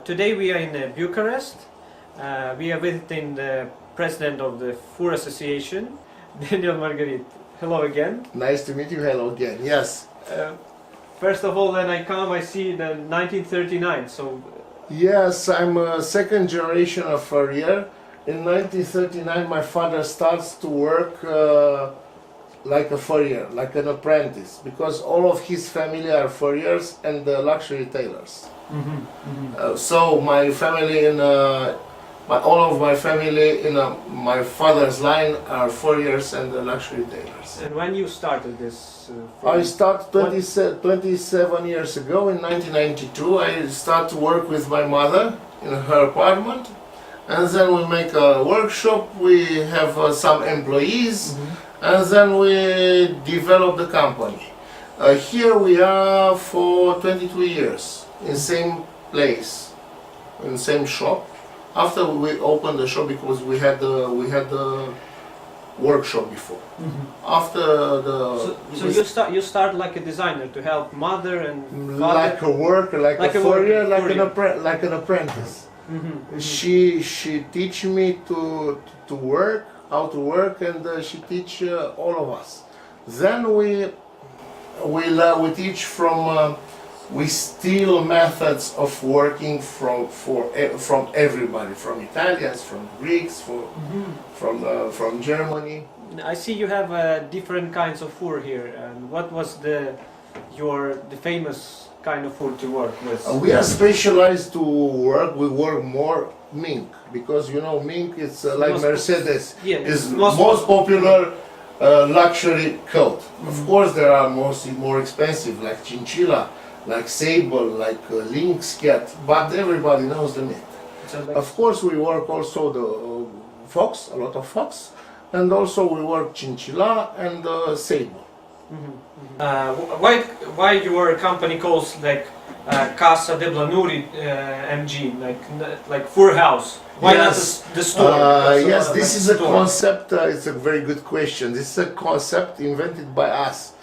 today we are in Bucharest. We are visiting the president of the Fur Association, Danιέλ Margarit. Hello again. Nice to meet you. Hello again. Yes. First of all, when I come, I see the 1939. So. Yes, I'm a second generation of furrier. In 1939, my father starts to work like a furrier, like an apprentice, because all of his family are furriers and luxury tailors. So my family all of my family in my father's line are furriers and luxury tailors. And when you started this? I started 27 years ago in 1992. I started to work with my mother in her apartment, and then we make a workshop. We have some employees, and then we develop the company. Here we are for 22 years in same place, in same shop. After we opened the shop, because we had the workshop before. After the you start like a designer to help mother and father? Like a worker, like a furrier, like an apprentice. She teach me to work, how to work, and she teach all of us. Then we teach from. We steal methods of working from everybody, from Italians, from Greeks, from Germany. I see you have different kinds of fur here. And what was the famous kind of fur to work with? We are specialized to work. We work more mink, because you know mink is like Mercedes. Yeah, is most popular luxury coat. Of course, there are more expensive like chinchilla, like sable, like lynx cat, but everybody knows the mink. Of course, we work also the fox, a lot of fox, and also we work chinchilla and sable. Why your company calls like Casa de Blanuri MG, like fur house? Why not the store? Yes, this is a concept. It's a very good question. This is a concept invented by us.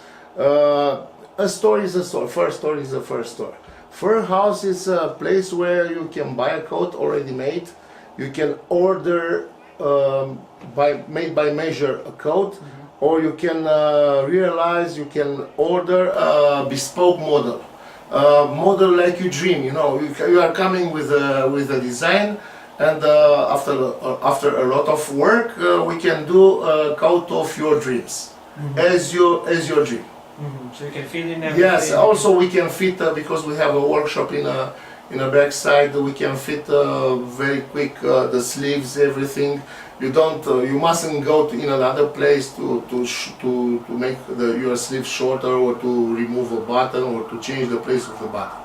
A store is a store. First store is a first store. Fur house is a place where you can buy a coat already made. You can order made by measure a coat, or you can you can order a bespoke model. Model like you dream. You know, you are coming with a design, and after a lot of work, we can do a coat of your dreams, as your dream. So you can fit in everything. Yes, also we can fit because we have a workshop in a backside. We can fit very quick the sleeves, everything. You mustn't go in another place to make your sleeves shorter, or to remove a button, or to change the place of the button.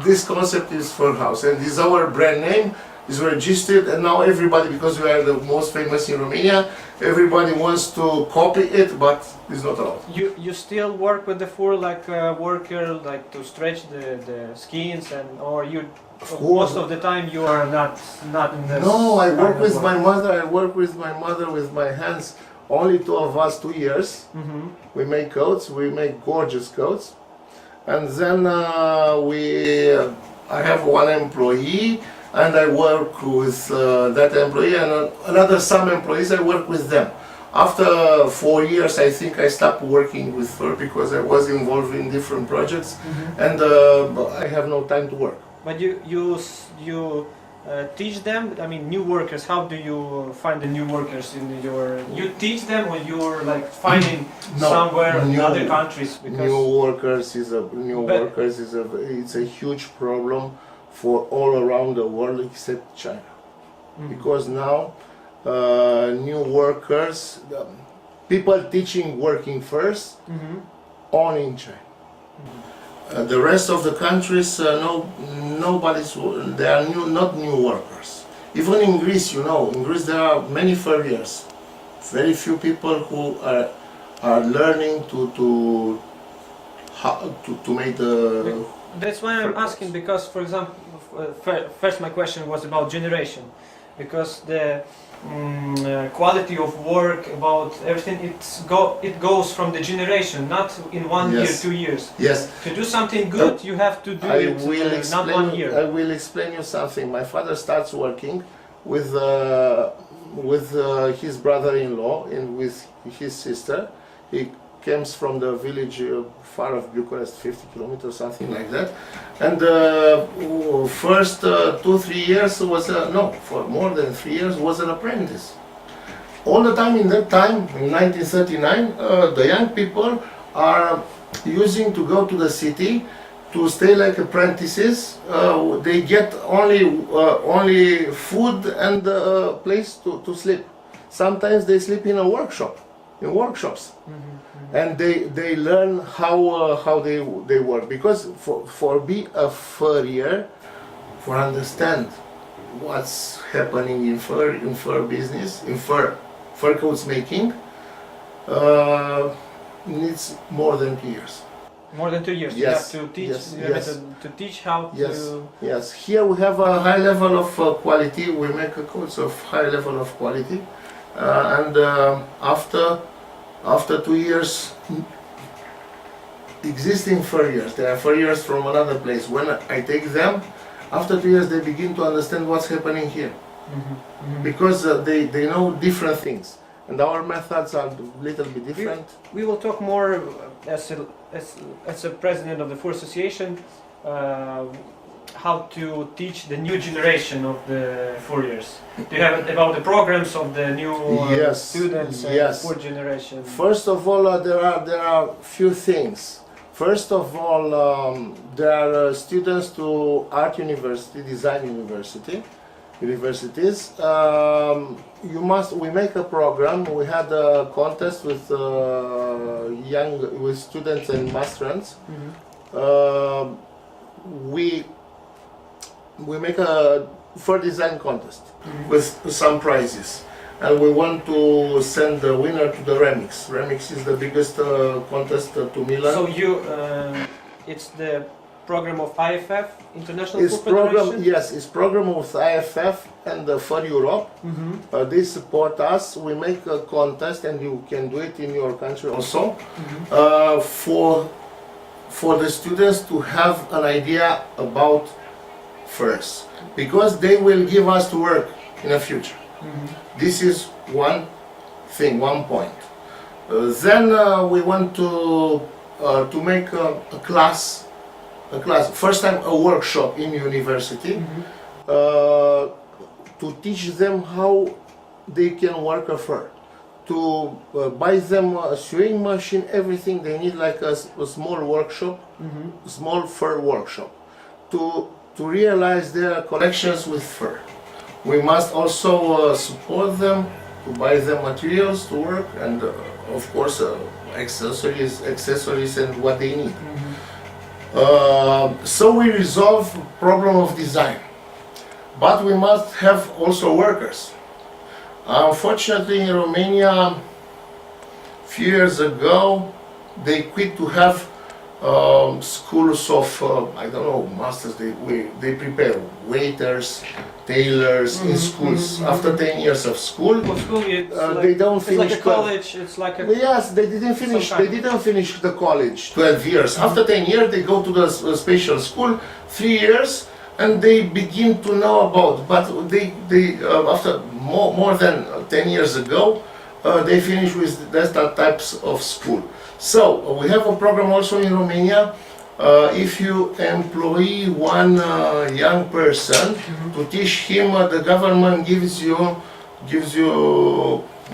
This concept is Fur House, and this is our brand name. Is registered, and now everybody, because we are the most famous in Romania, everybody wants to copy it, but it's not allowed. You still work with the fur like a worker, like to stretch the skins, or you? Most of the time you are not in the. No, I work with my mother. I work with my mother with my hands. Only two of us, 2 years. We make coats. We make gorgeous coats, and then I have one employee. And I work with that employee, and some employees I work with them. After 4 years, I think I stopped working with fur because I was involved in different projects, and I have no time to work. But you teach them. I mean, new workers. How do you find the new workers in your? You teach them, or you're like finding somewhere in other countries? Because It's a huge problem for all around the world except China, because now new workers, people teaching working first, only in China. The rest of the countries, they are not new workers. Even in Greece, you know, in Greece there are many furriers. Very few people who are learning to make the. That's why I'm asking, because, for example, first my question was about generation. because the quality of work, about everything, it goes from the generation, not in 1 year, 2 years. Yes. To do something good, you have to do it not 1 year. I will explain you something. My father starts working with his brother-in-law and with his sister. He comes from the village far of Bucharest, 50 kilometers, something like that. And first 2-3 years was for more than 3 years was an apprentice. All the time in that time, in 1939, the young people are using to go to the city to stay like apprentices. They get only food and a place to sleep. Sometimes they sleep in a workshop, in workshops. And they learn how they work, because for be a furrier, for understand what's happening in fur business, in fur coats making, needs more than 2 years. More than 2 years. Yes. You have to teach. Yes. You have Yes. to teach how to. Yes. Here we have a high level of quality. We make a coats of high level of quality, and after 2 years, existing furriers, they are furriers from another place. When I take them, after 2 years, they begin to understand what's happening here, because they know different things, and our methods are a little bit different. We will talk more as a president of the Fur Association, how to teach the new generation of the furriers. Do you have about the programs of the new students and fur generation? First of all, there are few things. First of all, there are students to art university, design universities. We make a program. We had a contest with students and masterants. We make a fur design contest with some prizes, and we want to send the winner to the Remix. Remix is the biggest contest to Milan. So it's the program of IFF, International It's Fur program, Federation? yes, it's program with IFF and Fur Europe. They support us. We make a contest, and you can do it in your country also, for the students to have an idea about furs, because they will give us to work in the future. This is one thing, one point. Then we want to make a class. First time a workshop in university, to teach them how they can work a fur, to buy them a sewing machine, everything they need, like a small workshop, small fur workshop, to realize their collections with fur. We must also support them, to buy them materials to work, and of course accessories and what they need. So we resolve problem of design, but we must have also workers. Unfortunately, in Romania, a few years ago, they quit to have schools of masters. They prepare waiters, tailors in schools. After 10 years of school, they don't finish. It's like a college. It's like a yes, they didn't finish. They didn't finish the college. 12 years. After 10 years, they go to the special school. 3 years, and they begin to know about. But they after more than 10 years ago, they finish with that types of school. So we have a program also in Romania. If you employ one young person to teach him, the government gives you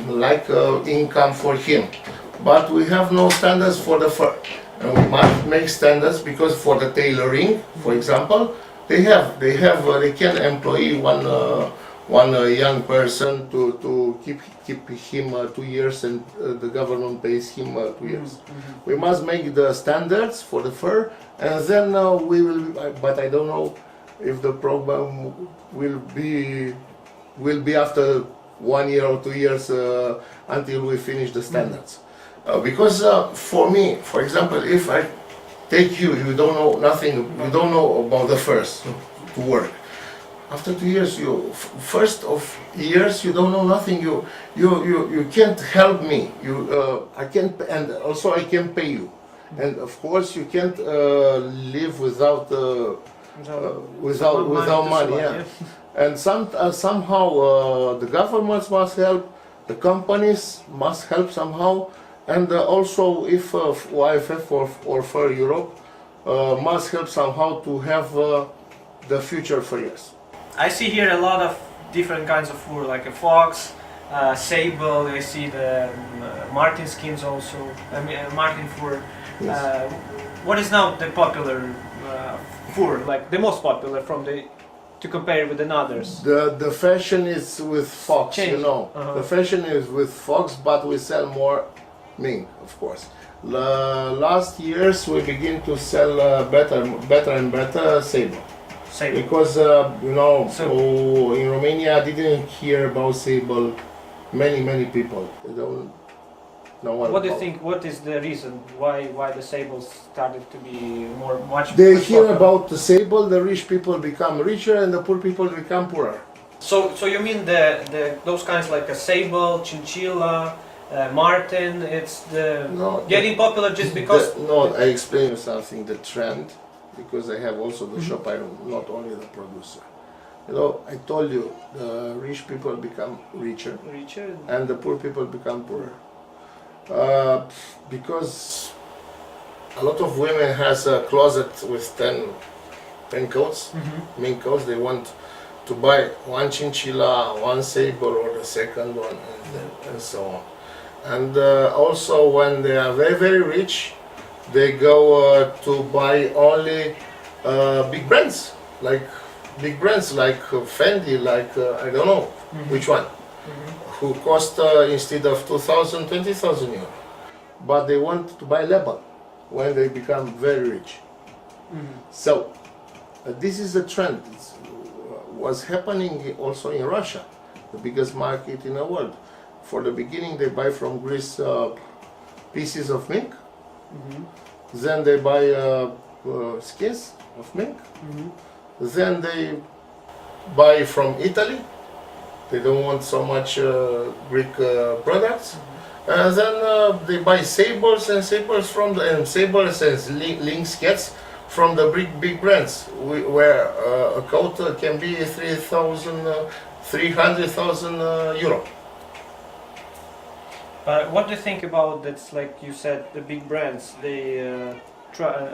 like income for him. But we have no standards for the fur, and we must make standards, because for the tailoring, for example, they can employ one young person to keep him 2 years, and the government pays him 2 years. We must make the standards for the fur, and then we will. But I don't know if the program will be after 1 year or 2 years until we finish the standards. Because for me, for example, if I take you don't know nothing, you don't know about the furs to work. After 2 years, first of years you don't know nothing. You can't help me. I can't, and also I can pay you, and of course you can't live without money. Yeah. And somehow the governments must help, the companies must help somehow, and also if YFF or for Europe must help somehow to have the future for years. I see here a lot of different kinds of fur, like a fox, sable. I see the marten skins also. I mean, marten fur. Yes. What is now the popular fur, like the most popular to compare with others? The fashion is with fox, Change. you know. Uh-huh. The fashion is with fox, but we sell more mink, of course. Last years we begin to sell better and better sable. Sable. Because in Romania I didn't hear about sable. Many people they don't know what. What do you think? What is the reason why the sables started to be much? They much hear popular? about the sable. The rich people become richer, and the poor people become poorer. So you mean those kinds like a sable, chinchilla, marten? It's getting popular just because. I explain you something. The trend, because I have also the shop. I'm not only the producer. You know, I told you, the rich people become richer, and the poor people become poorer. Because a lot of women has a closet with 10 coats, mink coats. They want to buy one chinchilla, one sable, or the second one, and so on. And also when they are very rich, they go to buy only big brands like Fendi, like I don't know which one, who cost instead of 2,000, 20,000 euros. But they want to buy label when they become very rich. So this is a trend. It was happening also in Russia, the biggest market in the world. For the beginning, they buy from Greece pieces of mink. Then they buy skins of mink. Then they buy from Italy. They don't want so much Greek products. And then they buy sables and sables and lynx cats from the big brands, where a coat can be 300,000 euro. But what do you think about that's like you said, the big brands? They a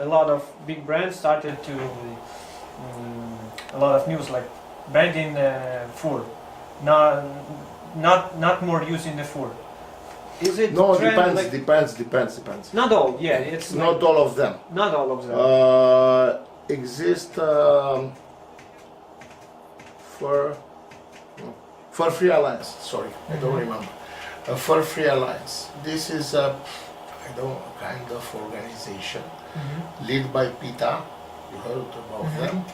lot of big brands started to a lot of news like branding fur, not more using the fur. Is it? No, trend, depends. Not all, yeah. It's not like, all of them. Not all of them. Exist for Free Alliance. Sorry, I don't remember. For Free Alliance. This is a kind of organization led by PETA. You heard about them.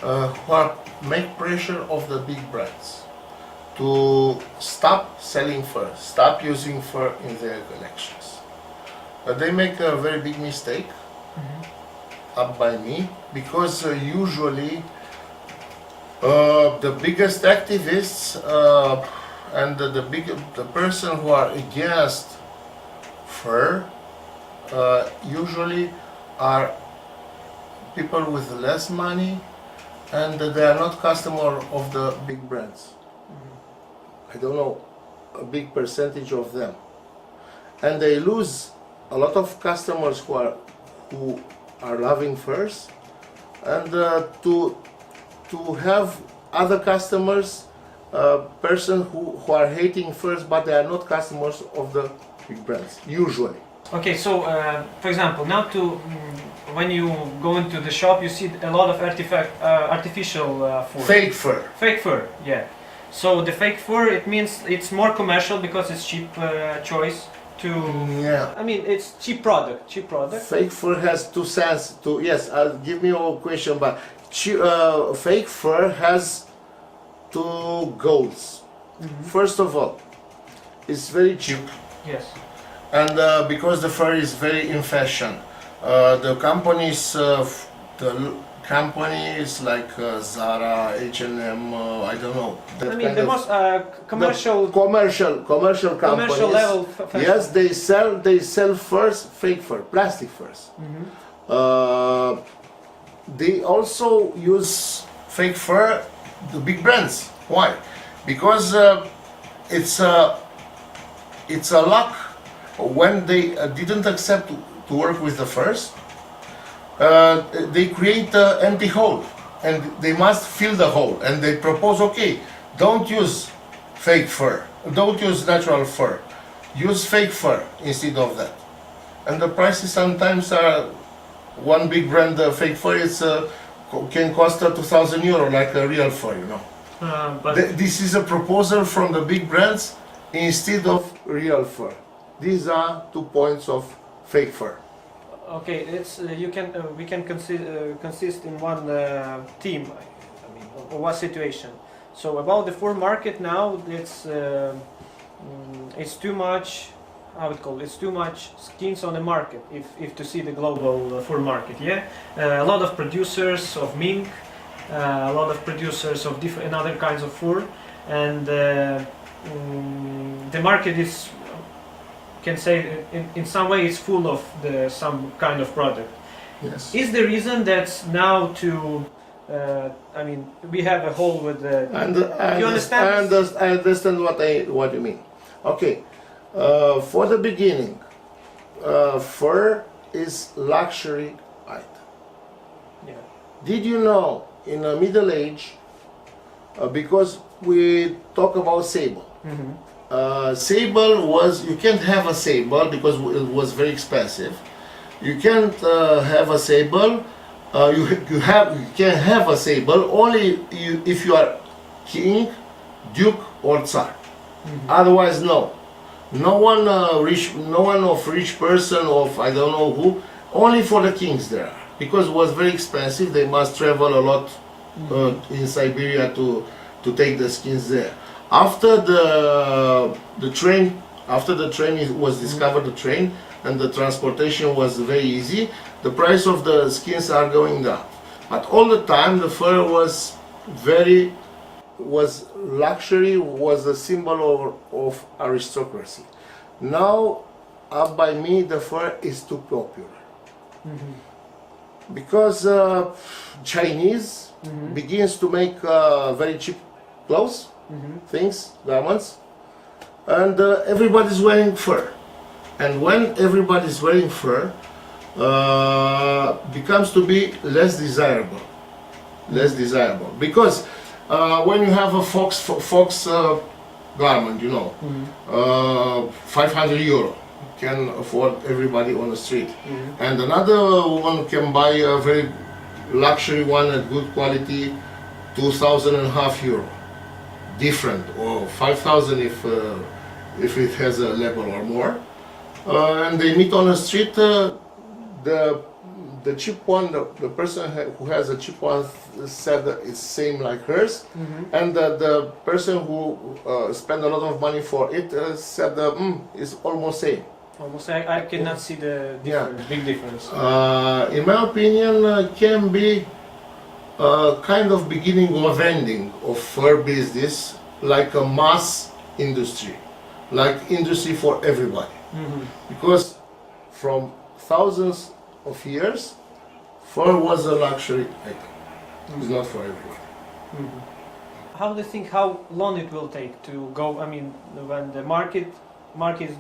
Who make pressure of the big brands to stop selling fur, stop using fur in their collections. They make a very big mistake, up by me, because usually the biggest activists and the person who are against fur usually are people with less money, and they are not customer of the big brands. I don't know, a big percentage of them, and they lose a lot of customers who are loving furs, and to have other customers, person who are hating furs, but they are not customers of the big brands usually. Okay, so for example, now when you go into the shop, you see a lot of artificial fur. Fake fur. Fake fur, yeah. So the fake fur, it means it's more commercial because it's cheap choice to. Yeah. I mean, it's cheap product. Fake fur has two sense. Yes, I'll give me a question, but fake fur has two goals. First of all, it's very cheap. Yes. And because the fur is very in fashion, the companies, companies like Zara, H&M, I don't know. I mean, the most commercial companies. Level fashion. Yes, they sell first fake fur, plastic furs. They also use fake fur, the big brands. Why? Because it's a luck when they didn't accept to work with the furs. They create an empty hole, and they must fill the hole. And they propose, okay, don't use fake fur, don't use natural fur, use fake fur instead of that. And the prices sometimes are, one big brand fake fur can cost 2,000 euro, like a real fur, you know. But This is a proposal from the big brands instead of real fur. These are 2 points of fake fur. okay, it's we can consist in one theme. I mean, or one situation. So about the fur market now, it's too much. How it called? It's too much skins on the market. If to see the global fur market, yeah, a lot of producers of mink, a lot of producers of different other kinds of fur, and the market is, can say in some way it's full of some kind of product. Yes. Is the reason that now to I mean, we have a hole with the. You understand? I understand what you mean. Okay, for the beginning, fur is luxury item. Yeah. Did you know in the Middle Age, because we talk about sable. Sable was, you can't have a sable because it was very expensive. You can't have a sable. You can have a sable only if you are king, duke, or tsar. Otherwise, no. No one of rich person, of I don't know who. Only for the kings there, because it was very expensive. They must travel a lot in Siberia to take the skins there. After the train was discovered, the train, and the transportation was very easy, the price of the skins are going down. But all the time the fur was luxury, was a symbol of aristocracy. Now, up by me, the fur is too popular. Because Chinese begins to make very cheap clothes, things, garments, and everybody's wearing fur. And when everybody's wearing fur, becomes to be less desirable. Because when you have a fox garment, you know, 500 euro can afford everybody on the street, and another one can buy a very luxury one at good quality, 2,500 euro, different, or 5,000 if it has a level or more, and they meet on the street. The cheap one, the person who has a cheap one said that it's same like hers, and the person who spent a lot of money for it said it's almost same. Almost, I cannot see the difference, big difference. In my opinion, can be a kind of beginning of ending of fur business, like a mass industry, like industry for everybody. Because from thousands of years, fur was a luxury item. It's not for everyone. How do you think how long it will take to go? I mean, when the market is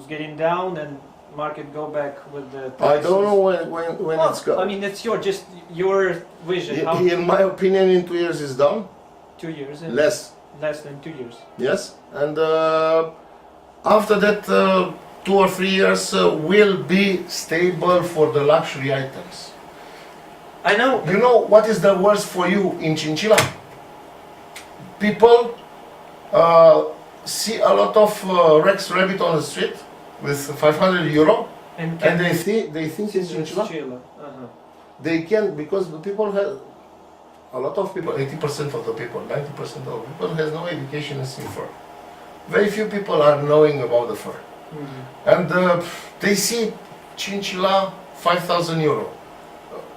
getting down and market go back with the prices. I don't know when it's going. I mean, it's just your vision. How In my opinion, in 2 years it's done. 2 years? Less than 2 years. Yes, and after that 2 or 3 years will be stable for the luxury items. I know. You know what is the worst for you in Chinchilla? People see a lot of Rex rabbit on the street with 500 euro, and they think it's Chinchilla. They can, because the people have, a lot of people, 80% of the people, 90% of the people has no education in fur. Very few people are knowing about the fur. And they see Chinchilla 5,000 euro.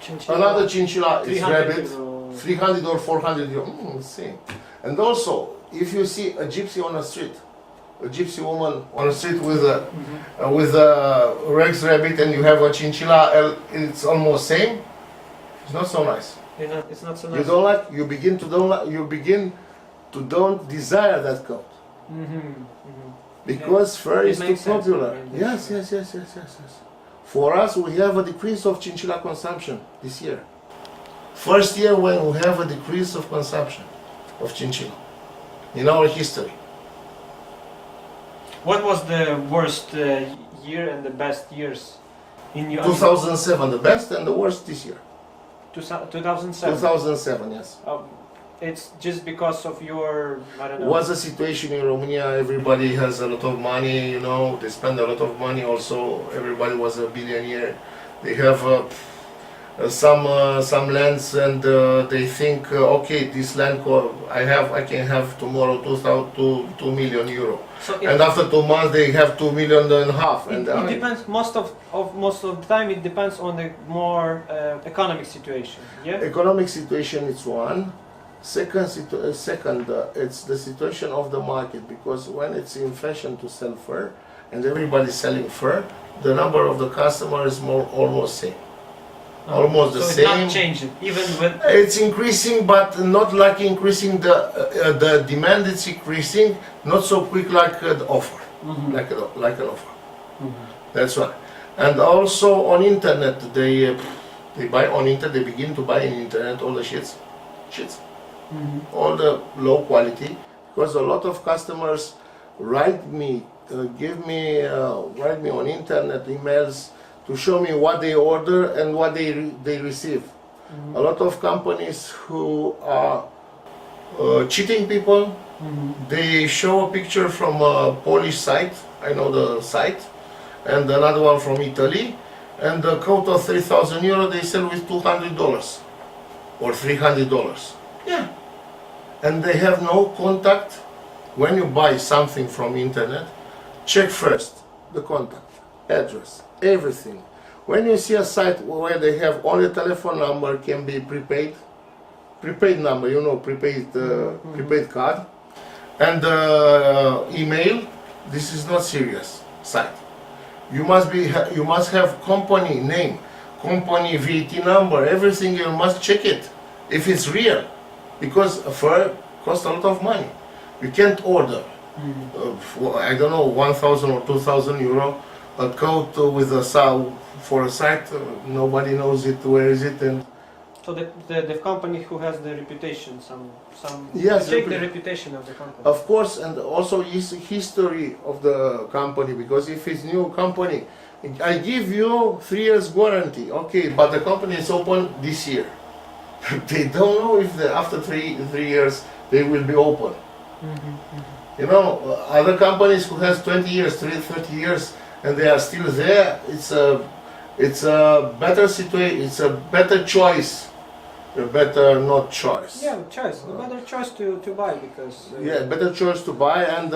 Chinchilla. Another chinchilla is 300 rabbit, euro. 300 or 400 euro. Same. And also, if you see a gypsy on the street, a gypsy woman on the street with a Rex rabbit, and you have a chinchilla, it's almost same. It's not so nice. It's not so nice. You don't like. You begin to don't desire that coat because fur It is too makes sense. popular. I mean, Yes. For us, we have a decrease of chinchilla consumption this year. First year when we have a decrease of consumption of chinchilla in our history. What was the worst year and the best years in your 2007, the best and the worst this year. 2007? 2007, yes. It's just because of your, I don't know. What's the situation in Romania? Everybody has a lot of money, you know, they spend a lot of money also. Everybody was a billionaire. They have some lands, and they think, okay, this land I can have tomorrow 2 million euro. So And after 2 months they have 2 million and a half. it depends, most of the time it depends on the more economic situation, yeah? Economic situation is one. Second, it's the situation of the market, because when it's in fashion to sell fur and everybody's selling fur, the number of the customer is almost same. Almost the so same. it's not changing, even with... It's increasing, but not like increasing the demand. It's increasing, not so quick like the offer, like an offer. That's why. And also on internet, they buy on internet. They begin to buy in internet all the shits, all the low quality, because a lot of customers write me on internet emails to show me what they order and what they receive. A lot of companies who are cheating people, they show a picture from a Polish site, I know the site, and another one from Italy, and the coat of 3,000 euro they sell with $200 or $300. Yeah. And they have no contact. When you buy something from internet, check first the contact, address, everything. When you see a site where they have only telephone number, can be prepaid number, you know, prepaid card, and email, this is not serious site. You must have company name, company VAT number, everything. You must check it if it's real, because fur costs a lot of money. You can't order I don't know, 1,000 or 2,000 euro a coat with a sow for a site. Nobody knows it. Where is it? And so the company who has the reputation, yes, check the reputation of the company. Of course, and also history of the company, because if it's new company, I give you 3 years warranty. Okay, but the company is open this year. They don't know if after 3 years they will be open. You know, other companies who has 20 years, 30 years, and they are still there. It's a better situation. It's a better choice. A better not choice. Yeah, choice. A better choice to buy, because yeah, better choice to buy, and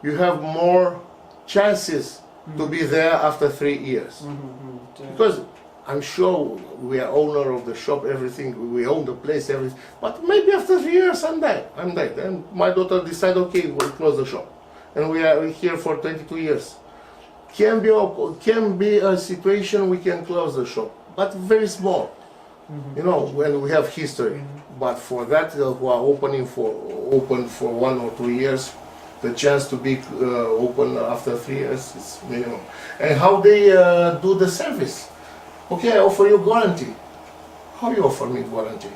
you have more chances to be there after 3 years. Because I'm sure we are owner of the shop, everything, we own the place, everything. But maybe after 3 years I'm dead. And my daughter decide, okay, we'll close the shop. And we are here for 22 years. Can be a situation we can close the shop, but very small. You know, when we have history. But for that, who are open for 1 or 2 years, the chance to be open after 3 years is minimum. And how they do the service? Okay, I offer you guarantee. How you offer me guarantee?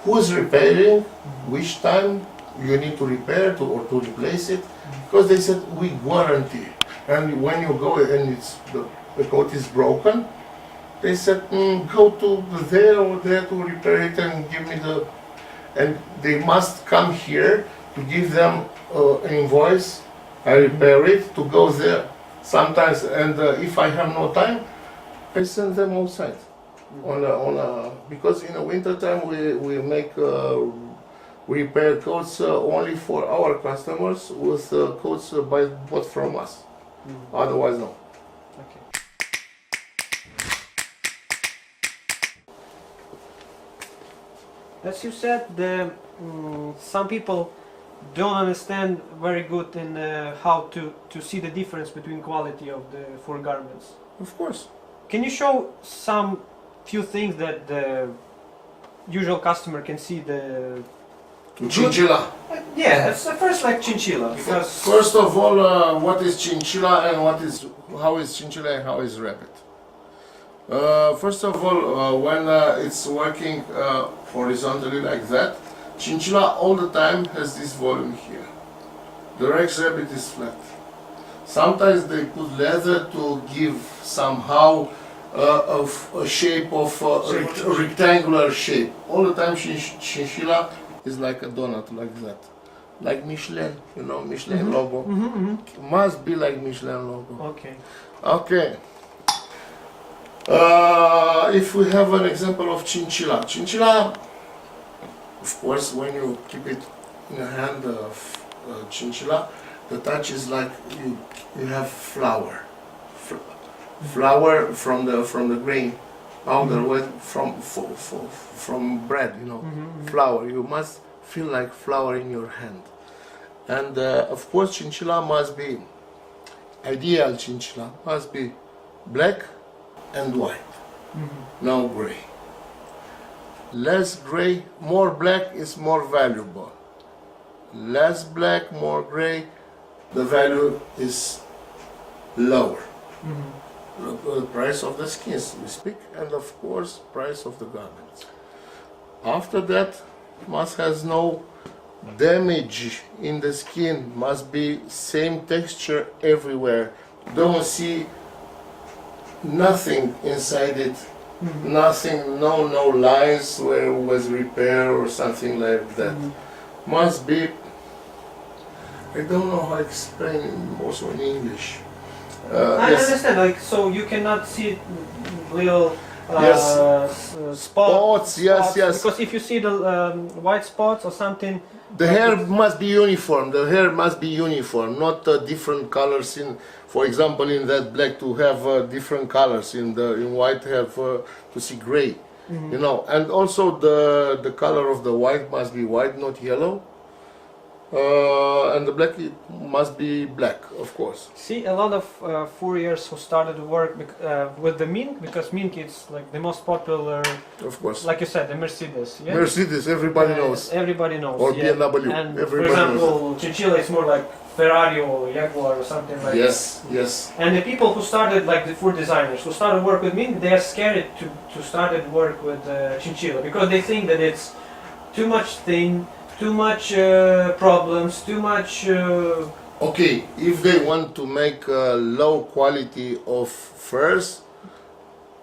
Who's repairing? Which time you need to repair or to replace it? Because they said we guarantee. And when you go and the coat is broken, they said go to there or there to repair it and give me the. And they must come here to give them an invoice. I repair it to go there. Sometimes, and if I have no time, I send them outside. Because in the winter time we make repair coats only for our customers with coats bought from us. Otherwise, no. Okay. As you said, some people don't understand very good in how to see the difference between quality of the fur garments. Of course. Can you show some few things that the usual customer can see the Chinchilla. Yeah, it's first like chinchilla because First of all, what is chinchilla and how is chinchilla and how is rabbit? First of all, when it's working horizontally like that, chinchilla all the time has this volume here. The Rex rabbit is flat. Sometimes they put leather to give somehow a shape of rectangular shape. All the time chinchilla is like a donut, like that. Like Michelin, you know, Michelin logo. Must be like Michelin logo. Okay. Okay. If we have an example of chinchilla. Chinchilla, of course, when you keep it in your hand, chinchilla, the touch is like you have flour. Flour from the grain powder from bread, you know, flour. You must feel like flour in your hand. And of course, chinchilla must be, ideal chinchilla must be black and white, no gray. Less gray, more black is more valuable. Less black, more gray, the value is lower. The price of the skins we speak, and of course price of the garments. After that, must has no damage in the skin, must be same texture everywhere. Don't see nothing inside it, nothing, no lines where it was repair or something like that. Must be, I don't know how to explain it also in English. I Yes. understand, like, so you cannot see little spots. Spots, yes. Because if you see the white spots or something, The hair must be uniform. The hair must be uniform, not different colors. For example, in that black to have different colors. In white have to see gray. You know, and also the color of the white must be white, not yellow. And the black must be black, of course. see a lot of furriers who started to work with the mink, because mink is like the most popular, Of course. like you said, the Mercedes. Yeah? Mercedes, everybody knows. Everybody knows. Or yeah. BMW, And for everybody example, Chinchilla is more like Ferrari or Jaguar or something like that. Yes. And the people who started, like the fur designers, who started work with mink, they are scared to start work with Chinchilla, because they think that it's too much thin, too much problems, too much... Okay, if they want to make a low quality of furs,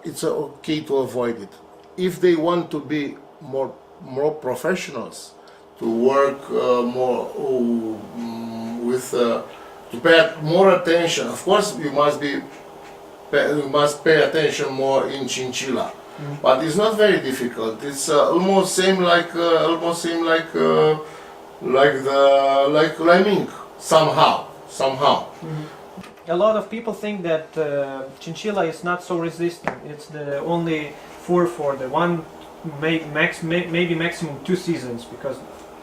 it's okay to avoid it. If they want to be more professionals, to work more with to pay more attention. Of course, you must pay attention more in chinchilla, but it's not very difficult. It's almost same like mink somehow. A lot of people think that chinchilla is not so resistant. It's the only fur for the one, maybe maximum 2 seasons, because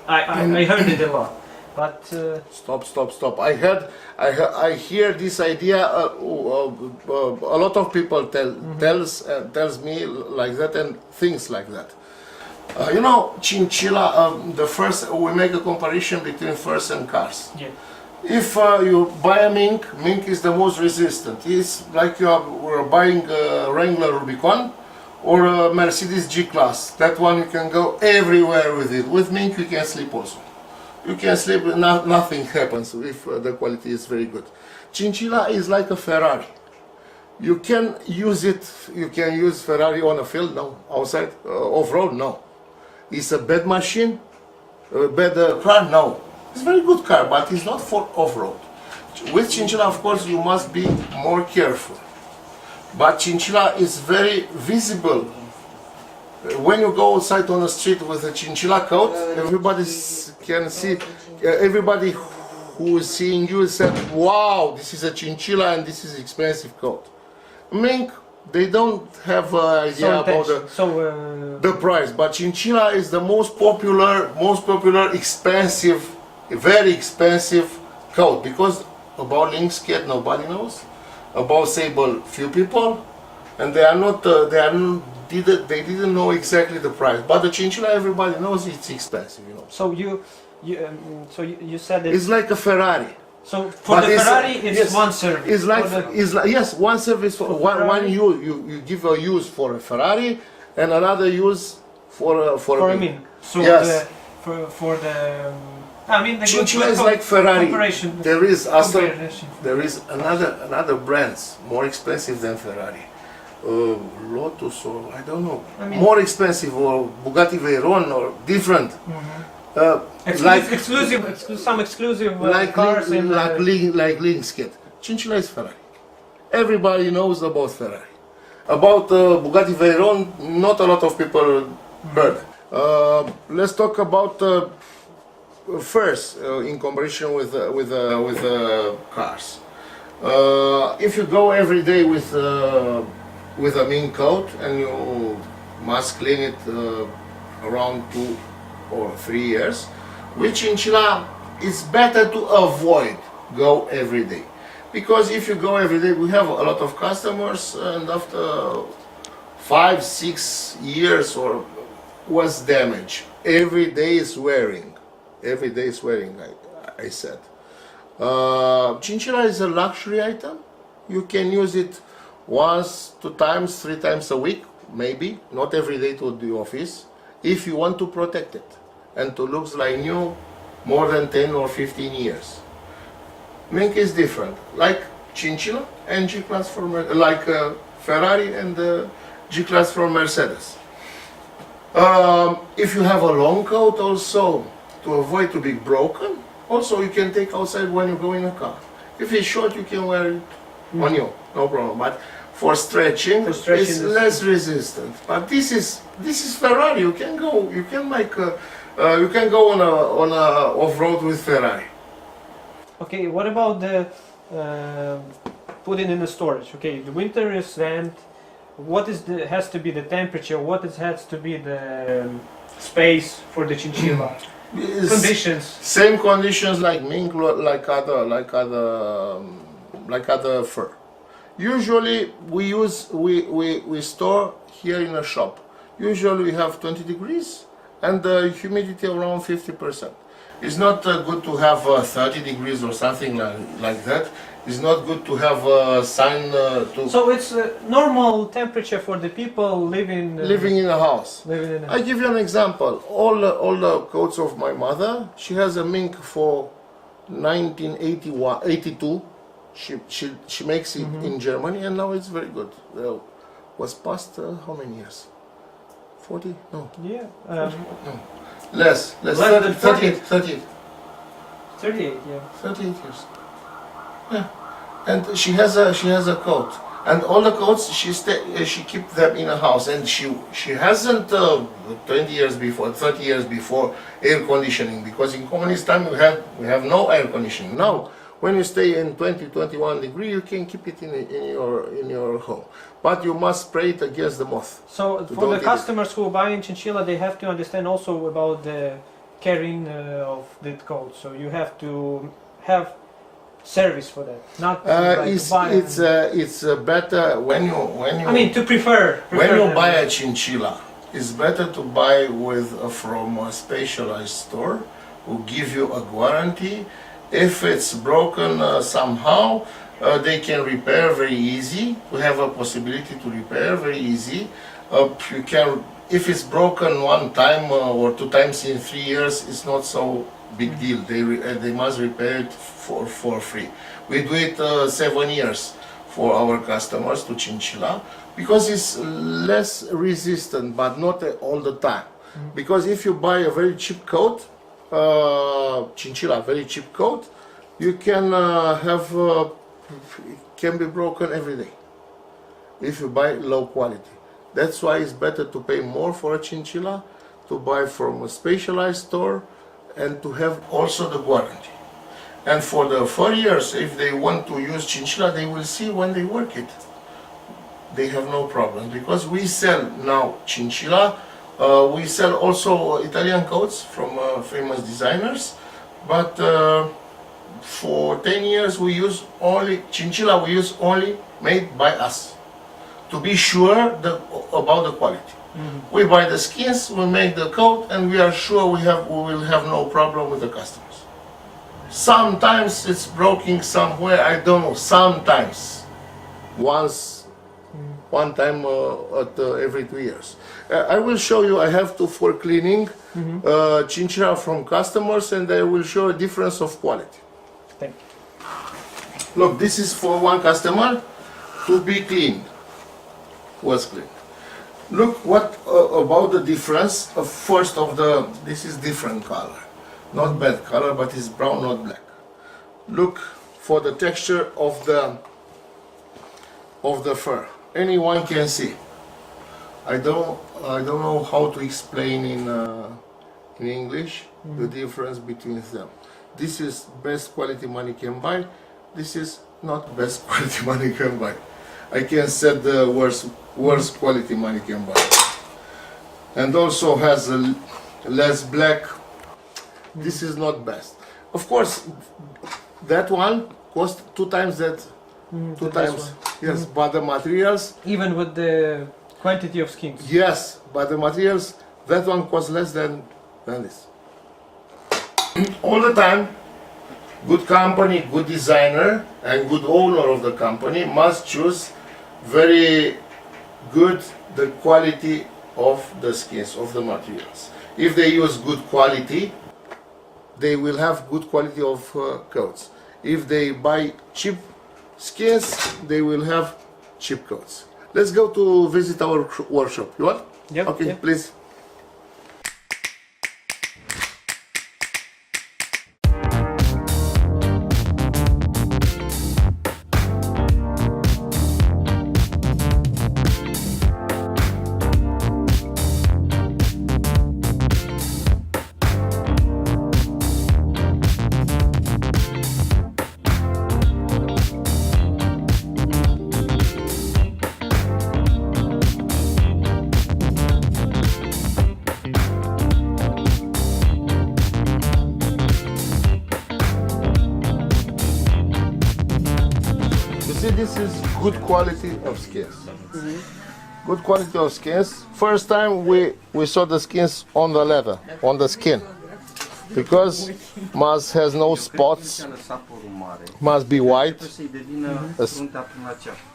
I heard it a lot. But Stop. I hear this idea. A lot of people tells me like that and things like that. You know, chinchilla. The first we make a comparison between furs and cars. yeah. If you buy a mink is the most resistant. It's like you are buying a Wrangler Rubicon or a Mercedes G-Class. That one you can go everywhere with it. With mink you can sleep also. You can sleep, nothing happens if the quality is very good. Chinchilla is like a Ferrari. You can use it, you can use Ferrari on a field, no. Outside, off-road, no. It's a bad machine, a bad car, no. It's a very good car, but it's not for off-road. With chinchilla, of course, you must be more careful. But chinchilla is very visible. When you go outside on the street with a chinchilla coat, everybody can see. Everybody who is seeing you said, "Wow, this is a chinchilla and this is expensive coat." Mink, they don't have idea about the price. But chinchilla is the most popular, expensive, very expensive coat, because about lynx cat nobody knows, about sable few people, and they didn't know exactly the price. But the chinchilla, everybody knows it's expensive, you know. So you said that it's like a Ferrari. So for the Ferrari, it's yes, one service. It's like yes, one service for one you give a use for a Ferrari and another use for a mink. So yes. For the I mean the Chinchilla is like Ferrari. There is another brands more expensive than Ferrari. Lotus or I don't know, I mean, more expensive, or Bugatti Veyron or different. Some exclusive cars like Lynx kit. Chinchilla is Ferrari. Everybody knows about Ferrari. About Bugatti Veyron, not a lot of people heard. Let's talk about first in comparison with cars. If you go every day with a mink coat and you must clean it around 2 or 3 years, with chinchilla it's better to avoid go every day, because if you go every day, we have a lot of customers, and after 5-6 years or was damaged, every day is wearing, I said. Chinchilla is a luxury item. You can use it 1, 2 times, 3 times a week, maybe, not every day to the office, if you want to protect it and to look like new more than 10 or 15 years. Mink is different, like Chinchilla and G-Class for like Ferrari and G-Class from Mercedes. If you have a long coat also, to avoid to be broken, also you can take outside when you go in a car. If it's short, you can wear it on you, no problem. But for stretching, it's less resistant. But this is Ferrari. You can go on a off-road with Ferrari. Okay, what about the putting in the storage? Okay, the winter is went. What has to be the temperature? What has to be the space for the chinchilla? Conditions. Same conditions like mink, like other fur. Usually we store here in a shop. Usually we have 20 degrees and the humidity around 50%. It's not good to have 30 degrees or something like that. It's not good to have a sign So it's a normal temperature for the people living in a house. I give you an example. All the coats of my mother, she has a mink for 1982. She makes it in Germany, and now it's very good. Was past how many years? 40? No. Yeah. No. Less than 38. 38, yeah. 38 years. Yeah. And she has a coat, and all the coats she keep them in a house, and she hasn't 20 years before, 30 years before air conditioning, because in communist time we have no air conditioning. Now when you stay in 20-21 degree, you can keep it in your home, but you must spray it against the moth. So for the customers who buy in chinchilla, they have to understand also about the carrying of the coat. So you have to have service for that. Not it's better when you I mean to prefer when you buy a chinchilla. It's better to buy from a specialized store who give you a guarantee. If it's broken somehow, they can repair very easy. We have a possibility to repair very easy. You can, if it's broken 1 time or 2 times in 3 years, it's not so big deal. They must repair it for free. We do it 7 years for our customers to chinchilla, because it's less resistant, but not all the time. Because if you buy a very cheap coat, chinchilla, very cheap coat, you can can be broken every day if you buy low quality. That's why it's better to pay more for a chinchilla, to buy from a specialized store, and to have also the guarantee. And for the 4 years, if they want to use chinchilla, they will see when they work it. they have no problem because we sell now chinchilla. We sell also Italian coats from famous designers, but for 10 years we use only chinchilla. We use only made by us to be sure about the quality. We buy the skins, we make the coat, and we are sure we will have no problem with the customers. Sometimes it's broken somewhere, I don't know. Sometimes, one time every 2 years. I will show you. I have to for cleaning chinchilla from customers, and I will show a difference of quality. Thank you. Look, this is for one customer to be cleaned. Was clean. Look what about the difference of first of the. This is different color, not bad color, but it's brown, not black. Look for the texture of the fur. Anyone can see. I don't know how to explain in English the difference between them. This is best quality money can buy. This is not best quality money can buy. I can set the worst quality money can buy. And also has a less black. This is not best. Of course, that one cost 2 times that. 2 times. Yes, but the materials. Even with the quantity of skins. Yes, but the materials, that one costs less than this. All the time, good company, good designer, and good owner of the company must choose very good the quality of the skins, of the materials. If they use good quality, they will have good quality of coats. If they buy cheap skins, they will have cheap coats. Let's go to visit our workshop. You want? Yep. Okay, yep. please. See, this is good quality of skins. Good quality of skins. First time we saw the skins on the leather, on the skin, because must has no spots, must be white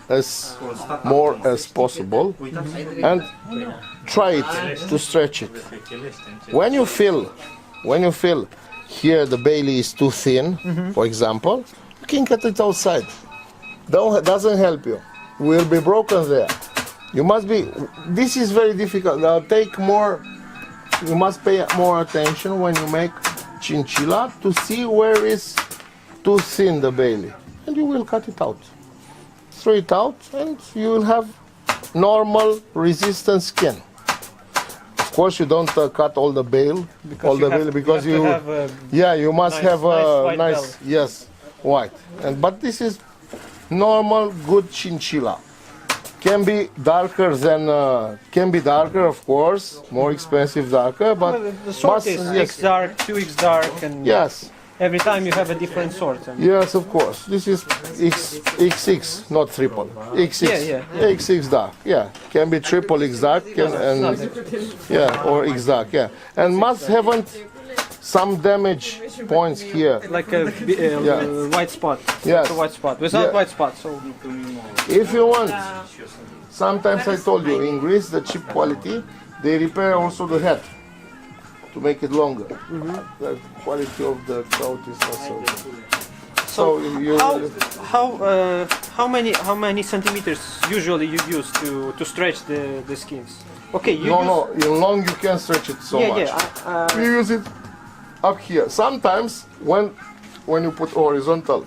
as more as possible, and try it to stretch it. When you feel here the bailey is too thin, for example, you can cut it outside. Doesn't help you. Will be broken there. You must be. This is very difficult. Take more. You must pay more attention when you make chinchilla to see where is too thin the bailey, and you will cut it out. Throw it out, and you will have normal resistant skin. Of course, you don't cut all the bail, because you you must have a nice white. But this is normal good chinchilla. Can be darker than of course, more expensive darker, but the sort is X dark, 2X dark, and every time you have a different sort. Yes, of course. This is XX, not triple. XX, XX dark. Yeah, can be triple X dark, or X dark. Yeah, and must haven't some damage points here. Like a white spot. Yes. A white spot. Without white spot. So if you want, sometimes I told you in Greece the cheap quality, they repair also the head to make it longer. The quality of the coat is also. So how many centimeters usually you use to stretch the skins? Okay, in long you can stretch it so much. We use it up here. Sometimes when you put horizontal,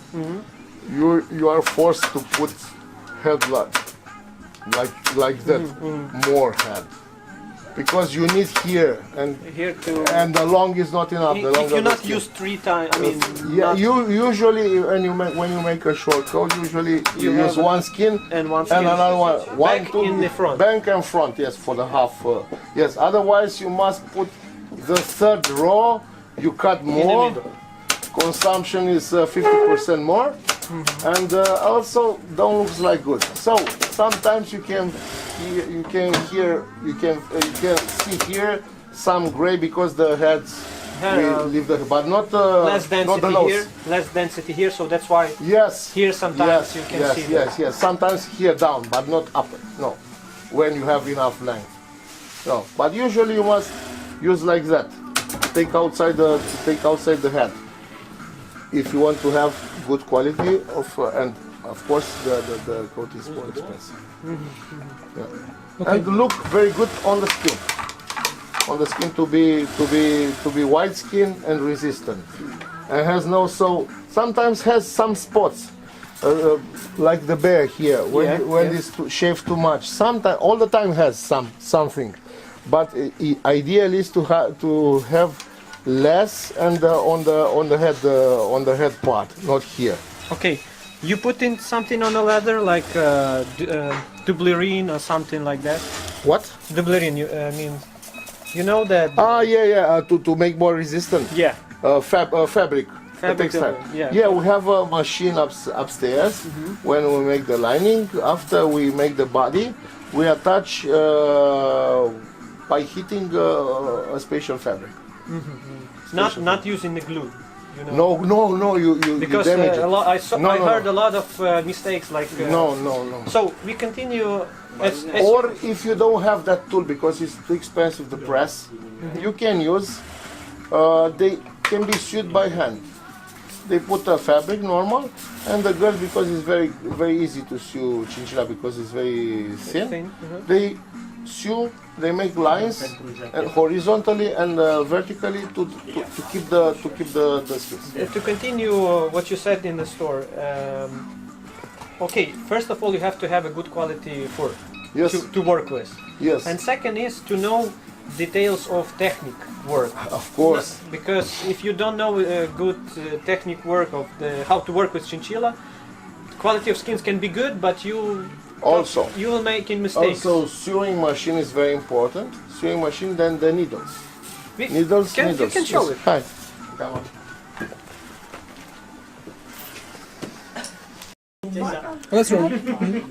you are forced to put head like that, more head. because you need here and the long is not enough. The If you not use 3 times, I mean. Yeah, usually when you make a short coat, usually you use one skin and another one. Back in the front. Back and front, yes, for the half. Yes, otherwise you must put the third row. You cut more. Consumption is 50% more, and also don't look like good. So sometimes you can see here some gray because the heads leave the, but not less density not the nose. here, less density here, so that's why yes here sometimes you can see yes sometimes here down, but not up. No, when you have enough length. No, but usually you must use like that. Take outside the head. If you want to have good quality of and of course the coat is more expensive. Yeah. Okay. And look very good on the skin. On the skin to be white skin and resistant. And has no sometimes has some spots like the bear here when it's shaved too much. Sometimes all the time has something, but ideal is to have less and on the head part, not here. Okay, you put in something on the leather like doublerine or something like that. What? Doublerine, you know that. To make more resistant. Yeah. Fabric. Textile. Yeah, we have a machine upstairs. When we make the lining, after we make the body, we attach by heating a special fabric. Not using the glue. You know? No, you because damage it. I heard a lot of mistakes like. No. So we continue. Or if you don't have that tool because it's too expensive to press, you can use. They can be sewed by hand. They put a fabric normal, and the girls, because it's very easy to sew chinchilla because it's very thin. They sew. They make lines and horizontally and vertically to keep the skins. To continue what you said in the store. Okay, first of all, you have to have a good quality fur to work with. Yes. And second is to know details of technique work. Of course. Because if you don't know good technique work of how to work with chinchilla, quality of skins can be good, but you will make mistakes. Also, sewing machine is very important. Sewing machine, then the needles. Needles. You can show it. Hi.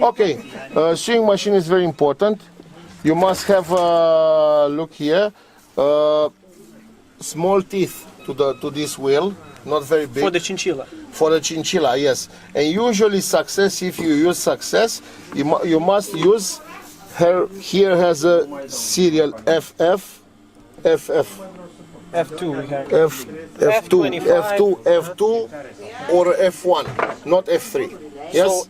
Okay, sewing machine is very important. You must have look here, small teeth to this wheel, not very big. For the chinchilla. For the chinchilla, yes. And usually success, if you use success, you must use her. Here has a serial FF. F2 we have. F2 or F1, not F3. Yes. So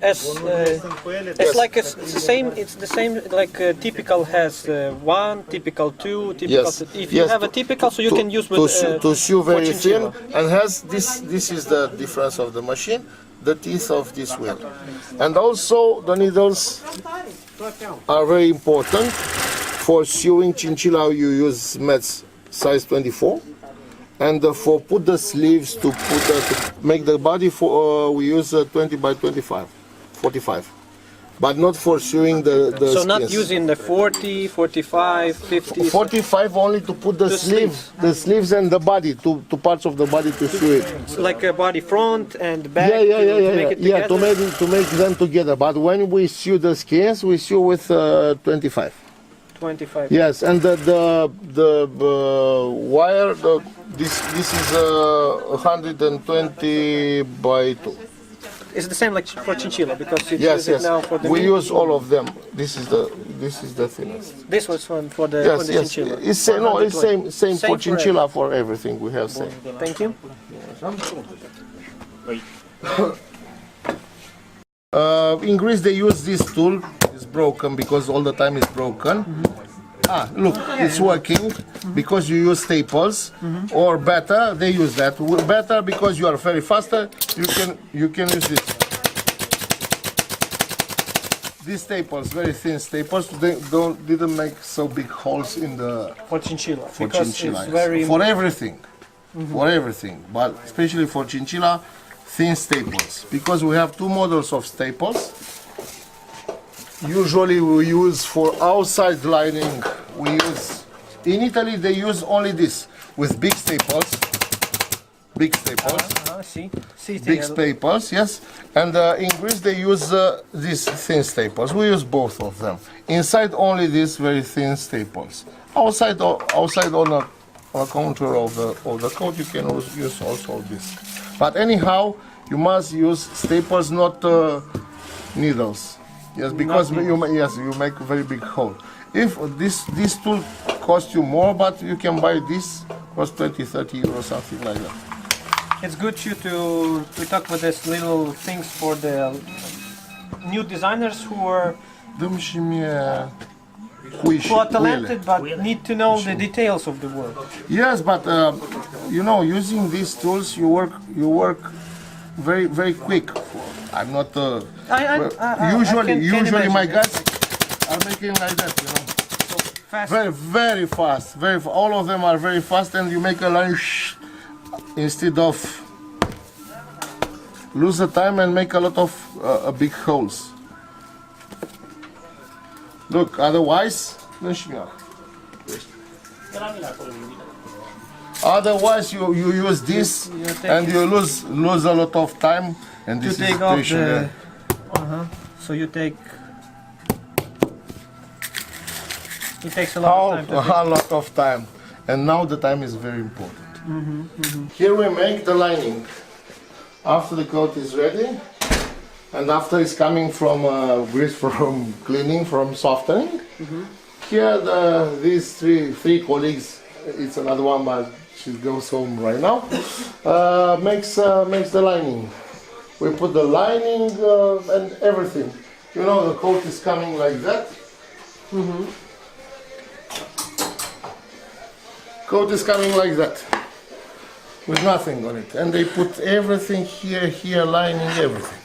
it's like it's the same. It's the same like typical has 1, typical 2, typical. Yes. If you have a typical, so you can use with to sew very thin and has this. This is the difference of the machine, the teeth of this wheel, and also the needles are very important for sewing chinchilla. You use mets size 24. And for put the sleeves to make the body we use 20 by 25, 45, but not for sewing the So skins. not using the 40, 45, 50. 45 only to put the sleeves and the body, two parts of the body to sew it. It's like a body front and back. To make it together. to make them together. But when we sew the skins, we sew with 25. 25. Yes, and the wire. This is 120 by 2. It's the same like for chinchilla because it's yes. now for the we use all of them. This is the thinnest. This was for the chinchilla. It's same for chinchilla for everything we have same. Thank you. In Greece they use this tool. It's broken because all the time it's broken. Look, it's working because you use staples, or better, they use that. Better because you are very faster. You can use this. these staples, very thin staples, they didn't make so big holes in the For chinchilla. for because chinchilla. it's Yes. very For everything, for everything, but especially for chinchilla, thin staples. Because we have two models of staples. Usually we use for outside lining. We use in Italy they use only this with big staples. Big staples. see, Big staples, yes. And in Greece they use these thin staples. We use both of them. Inside only these very thin staples. Outside on a counter of the coat you can use also this. But anyhow, you must use staples, not needles. Yes, because you make a very big hole. If this tool costs you more, but you can buy this, cost 20-30 euros, something like that. It's good to talk with these little things for the new designers who are talented but need to know the details of the work. Yes, but you know, using these tools, you work very quick. I'm not. Usually my guys are making like that, you know. So fast. Very fast. All of them are very fast, and you make a line instead of lose the time and make a lot of big holes. Look, otherwise, you use this and you lose a lot of time, and this is patient. So you take. It takes a lot of time. A lot of time, and now the time is very important. Here we make the lining. After the coat is ready, and after it's coming from grease, from cleaning, from softening. Here these three colleagues, it's another one, but she goes home right now, makes the lining. We put the lining and everything. You know, the coat is coming like that. Coat is coming like that, with nothing on it, and they put everything here, lining everything.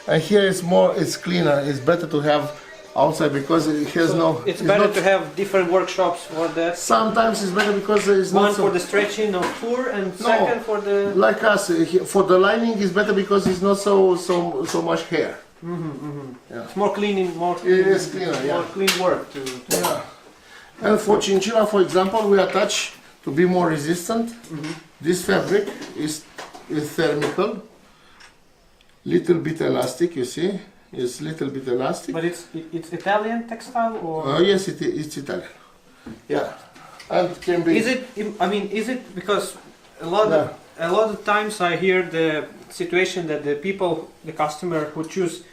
And here it's cleaner. It's better to have outside because it has no. It's better to have different workshops for that. Sometimes it's better because there is one for the stretching of fur, and second for the. Like us, for the lining is better because it's not so much hair. Yeah. It's more cleaning, It is cleaner, yeah. More clean work to. Yeah. And for chinchilla, for example, we attach to be more resistant. This fabric is thermical, little bit elastic. You see, it's little bit elastic. But it's Italian textile, or? Yes, it's Italian. Yeah, and it can be. Is it? I mean, is it because a lot of times I hear the situation that the customer who choose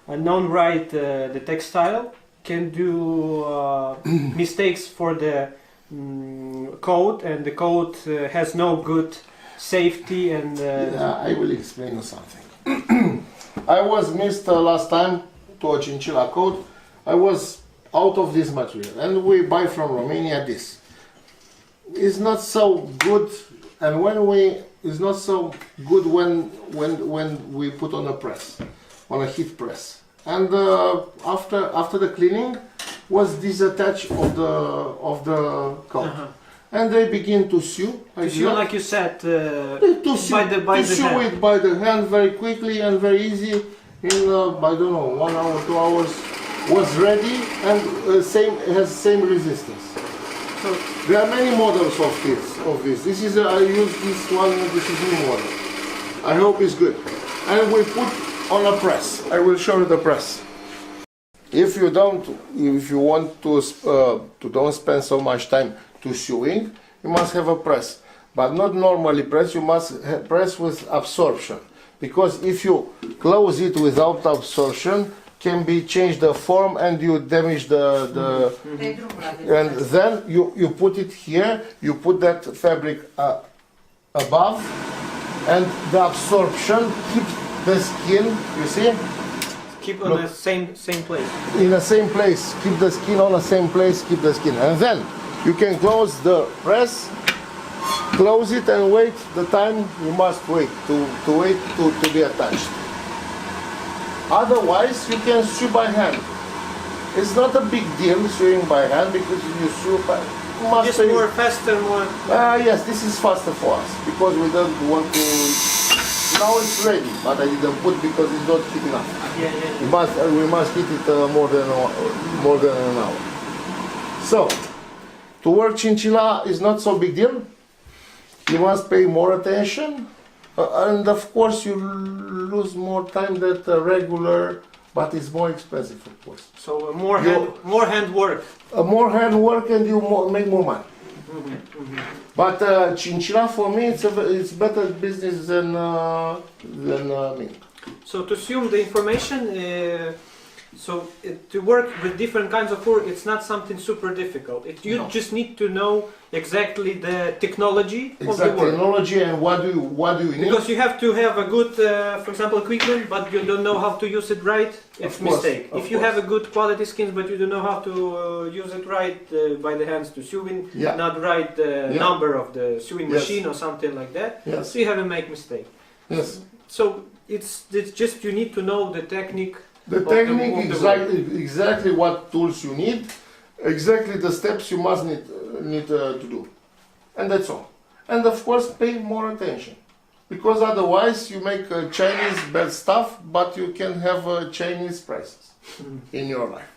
a non-right the textile can do mistakes for the coat, and the coat has no good safety and. Yeah, I will explain you something. I was missed last time to a chinchilla coat. I was out of this material, and we buy from Romania this. It's not so good, and it's not so good when we put on a press, on a heat press. And after the cleaning, was disattached of the coat, and they begin to sew. Like you said, to sew it by the hand very quickly and very easy. In I don't know, 1 hour, 2 hours, was ready and has same resistance. So there are many models of this. This is I use this one. This is new model. I hope it's good. And we put on a press. I will show you the press. If you want to don't spend so much time to sewing, you must have a press, but not normally press. You must press with absorption, because if you close it without absorption, can be change the form and you damage the and then you put it here. You put that fabric above, and the absorption keeps the skin. You see. Keep on the same place. In the same place. Keep the skin on the same place. Keep the skin, and then you can close the press. Close it and wait the time you must wait to be attached. Otherwise, you can sew by hand. It's not a big deal sewing by hand because you sew by Just more faster, more. Yes, this is faster for us because we don't want to. Now it's ready, but I didn't put because it's not heat enough. Yeah. We must heat it more than an hour. So, to work chinchilla is not so big deal. You must pay more attention, and of course you lose more time than regular, but it's more expensive, of course. So more hand work. More hand work and you make more money. But chinchilla for me it's better business than milk. So to assume the information, to work with different kinds of fur, it's not something super difficult. You just need to know exactly the technology of the work. Technology and what do you need? Because you have to have a good, for example, equipment, but you don't know how to use it right. It's a mistake. If you have a good quality skins, but you don't know how to use it right by the hands to sewing, not right number of the sewing machine or something like that, so you have a mistake. Yes. So it's just you need to know the technique. The technique, exactly what tools you need, exactly the steps you must need to do, and that's all. And of course, pay more attention, because otherwise you make Chinese bad stuff, but you can have Chinese prices in your life.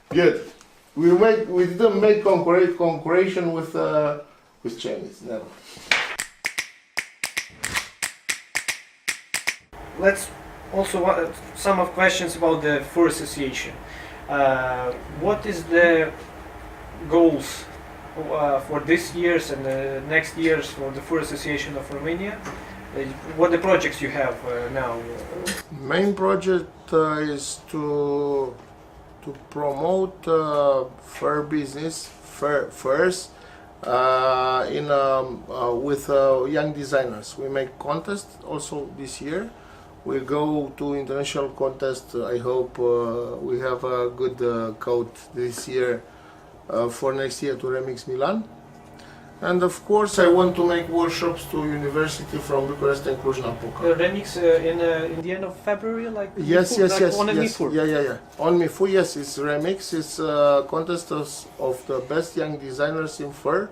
Good. We didn't make concurrence with Chinese, never. Let's also some of questions about the Fur Association. What is the goals for this year's and the next years for the Fur Association of Romania? What the projects you have now? Main project is to promote fur business furs with young designers. We make contests also this year. We go to international contest. I hope we have a good coat this year for next year to Remix Milan. And of course, I want to make workshops to university from Bucharest and Cluj-Napoca. Remix in the end of February, like yes. On Mifur. Yeah. On Mifur, yes, it's Remix. It's a contest of the best young designers in fur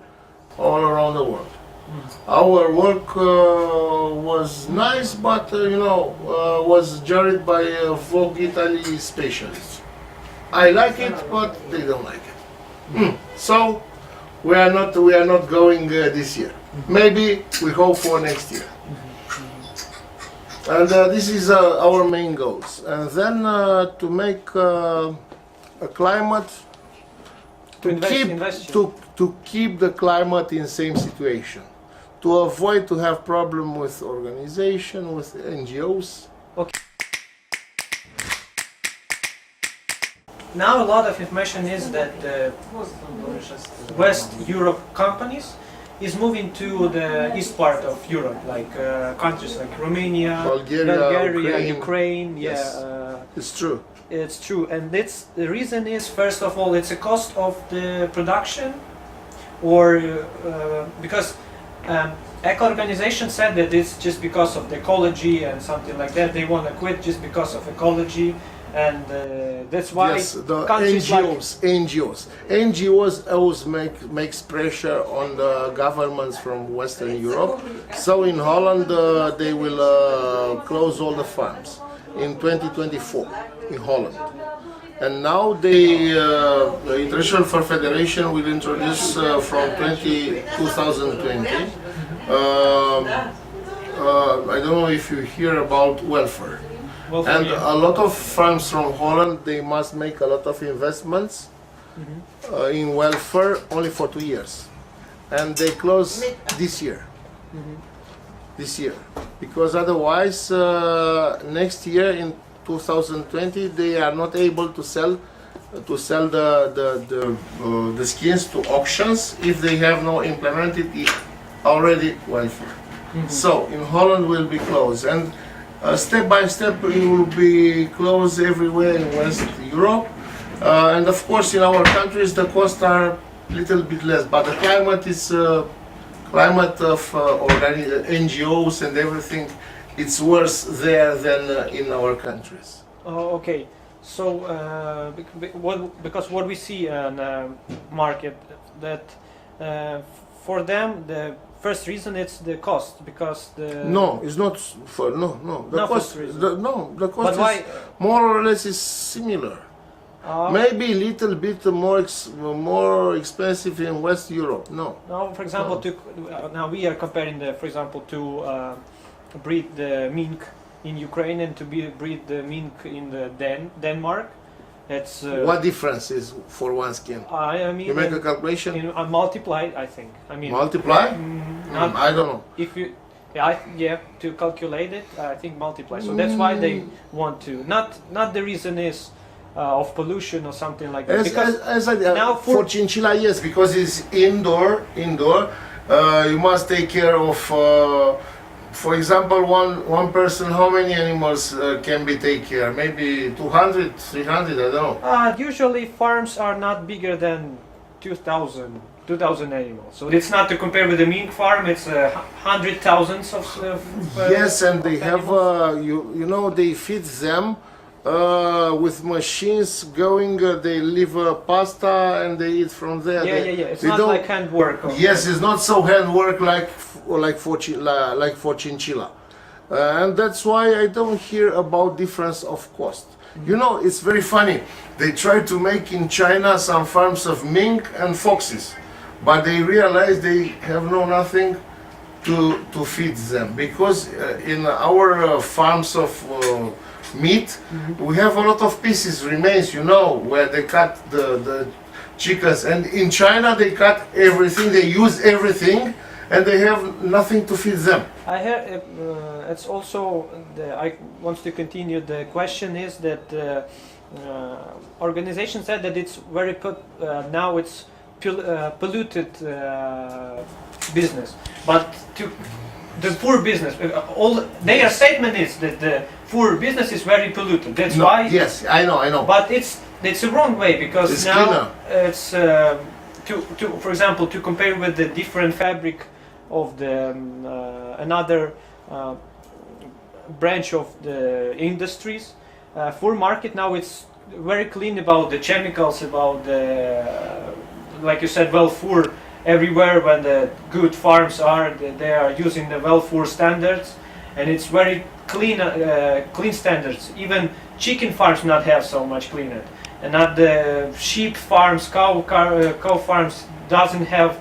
all around the world. Our work was nice, but was judged by Vogue Italy specialists. I like it, but they don't like it. So we are not going this year. Maybe we hope for next year. And this is our main goals. And then to make a climate to keep the climate in same situation. To avoid to have problem with organization, with NGOs. Okay. Now a lot of information is that West Europe companies is moving to the east part of Europe, like countries like Romania, Bulgaria, Ukraine. Yes. It's true. It's true, and the reason is, first of all, it's a cost of the production, or because eco-organization said that it's just because of the ecology and something like that. They want to quit just because of ecology, and that's why the countries NGOs always makes pressure on the governments from Western Europe. So in Holland they will close all the farms in 2024 in Holland. And now the International Fur Federation will introduce from 2020. I don't know if you hear about welfare. And a lot of farms from Holland, they must make a lot of investments in welfare only for 2 years. And they close this year. This year. Because otherwise, next year in 2020 they are not able to sell the skins to auctions if they have not implemented it already welfare. So in Holland will be closed, and step by step it will be closed everywhere in West Europe, and of course in our countries the costs are a little bit less, but the climate is climate of NGOs and everything it's worse there than in our countries. Oh, okay. So, because what we see in market, that for them the first reason it's the cost, because the No, it's not for no. The Not cost, first reason. the cost But is why- more or less is similar. Maybe a little bit more expensive in West Europe. No. now, for example, now we are comparing for example, to breed the mink in Ukraine and to breed the mink in the Denmark. It's What difference is for one skin? I mean, You make a calculation. multiply. I think. I mean, Multiply? not- I don't know. if you to calculate it, I think multiply. So that's why they want to. Not the reason is of pollution or something like that. As I, now for chinchilla, yes, because it's indoor. You must take care of. For example, one person, how many animals can be take care? Maybe 200, 300, I don't know. Usually farms are not bigger than 2,000 animals. So it's not to compare with the mink farm. It's hundred thousands of Yes, and they of have animals. you know, they feed them with machines going. They leave pasta and they eat from there. Yeah. It's they not don't- like handwork. Yes, it's not so handwork like for chinchilla, and that's why I don't hear about difference of cost. You know, it's very funny. They try to make in China some farms of mink and foxes, but they realize they have nothing to feed them, because in our farms of meat, we have a lot of pieces remains. You know, where they cut the chickens, and in China they cut everything. They use everything. And they have nothing to feed them. I heard it's also I want to continue. The question is that organization said that it's very now it's polluted business, but to the poor business, all their statement is that the poor business is very polluted. That's why. Yes, I know. But it's a wrong way, because It's now cleaner. it's for example, to compare with the different fabric of the another branch of the industries. For market now, it's very clean about the chemicals, about the like you said, well-fur everywhere. When the good farms are, they are using the well-fur standards, and it's very clean clean standards. Even chicken farms not have so much cleaner, and not the sheep farms, cow farms doesn't have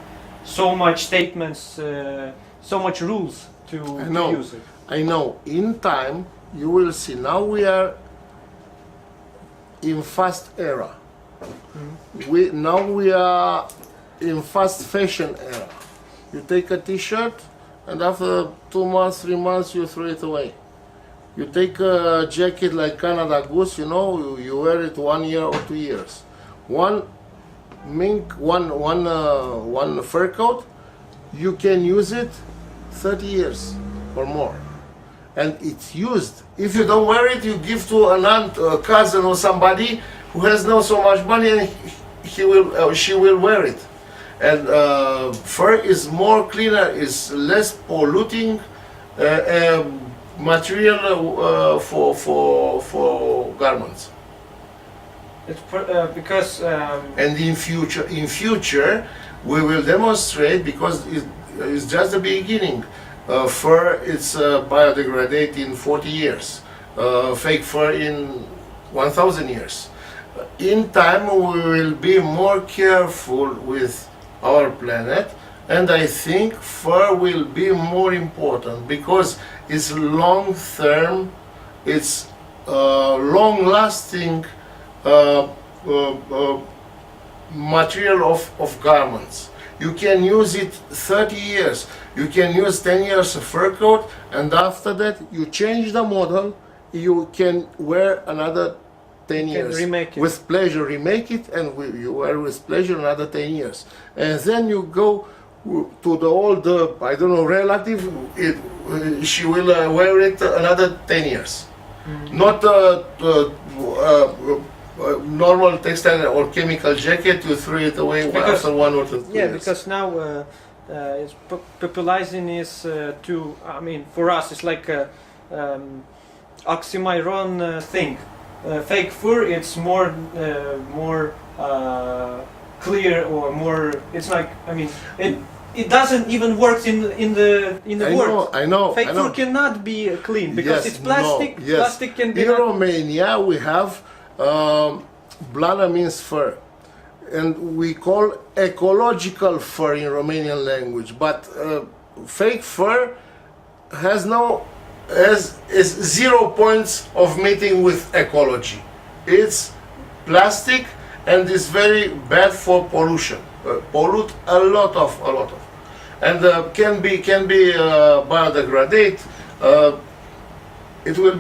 so much statements, so much rules to use it. I know. In time, you will see. Now we are in fast era. Now we are in fast fashion era. You take a T-shirt, and after 2 months, 3 months, you throw it away. You take a jacket like Canada Goose. You know, you wear it 1 year or 2 years. One fur coat, you can use it 30 years or more, and it's used. If you don't wear it, you give to an aunt, a cousin, or somebody who has not so much money, and she will wear it. And fur is more cleaner, is less polluting material for garments. It's because And in future, we will demonstrate, because it's just the beginning. Fur, it's biodegradate in 40 years. Fake fur in 1,000 years. In time, we will be more careful with our planet, and I think fur will be more important, because it's long term, it's long-lasting material of garments. You can use it 30 years. You can use 10 years of fur coat, and after that you change the model. You can wear another 10 years. Remake it. With pleasure, remake it, and you wear with pleasure another 10 years. And then you go to the old, I don't know, relative, she will wear it another 10 years. Not normal textile or chemical jacket, you throw it away after 1 or 2 years. yeah, because now it's popularizing is to. I mean, for us, it's like oxymoron thing. Fake fur, it's more clear or more. It's like, I mean, it doesn't even work in the world. I know. Fake fur cannot be clean because Yes, it's plastic. no, yes. Plastic can be. In Romania, we have blana means fur, and we call ecological fur in Romanian language. But fake fur is 0 points of meeting with ecology. It's plastic and it's very bad for pollution. Pollute a lot of, and can be biodegradate. It will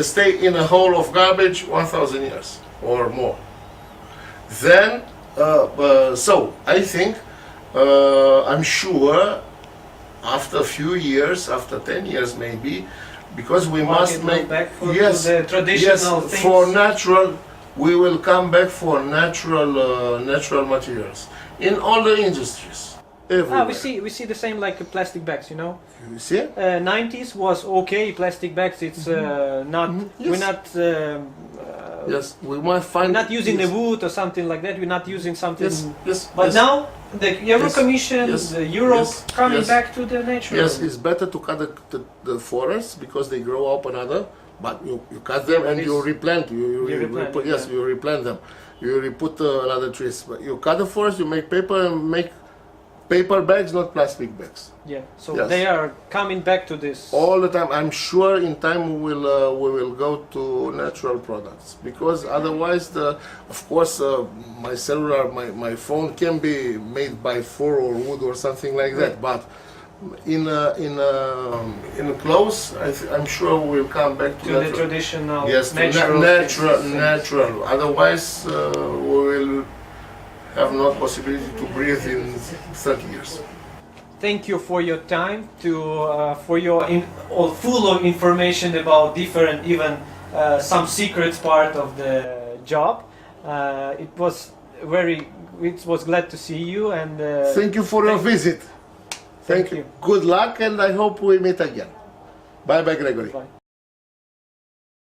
stay in a hole of garbage 1,000 years or more. Then, so I think, I'm sure, after a few years, after 10 years maybe, because we must make back to the traditional things. For natural, we will come back for natural materials in all the industries. Everywhere. We see the same like plastic bags, you know. You see? 90s was okay. Plastic bags, it's not. Yes. We're not. Yes, we might find. We're not using the wood or something like that. We're not using something. Yes. But now the Euro Commission, the Europe coming back to the nature. Yes, it's better to cut the forests because they grow up another. But you cut them and you replant. You replant them. You put another trees. But you cut the forest, you make paper and make paper bags, not plastic bags. Yeah. So they are coming back to this all the time. I'm sure in time we will go to natural products because otherwise, of course, my cellular, my phone can be made by fur or wood or something like that. But in clothes, I'm sure we'll come back to the traditional, natural. Otherwise, we will have no possibility to breathe in 30 years. Thank you for your time, for your full of information about different, even some secrets part of the job. It was glad to see you and. Thank you for your visit. Thank you. Good luck, and I hope we meet again. Bye, Gregory. Bye.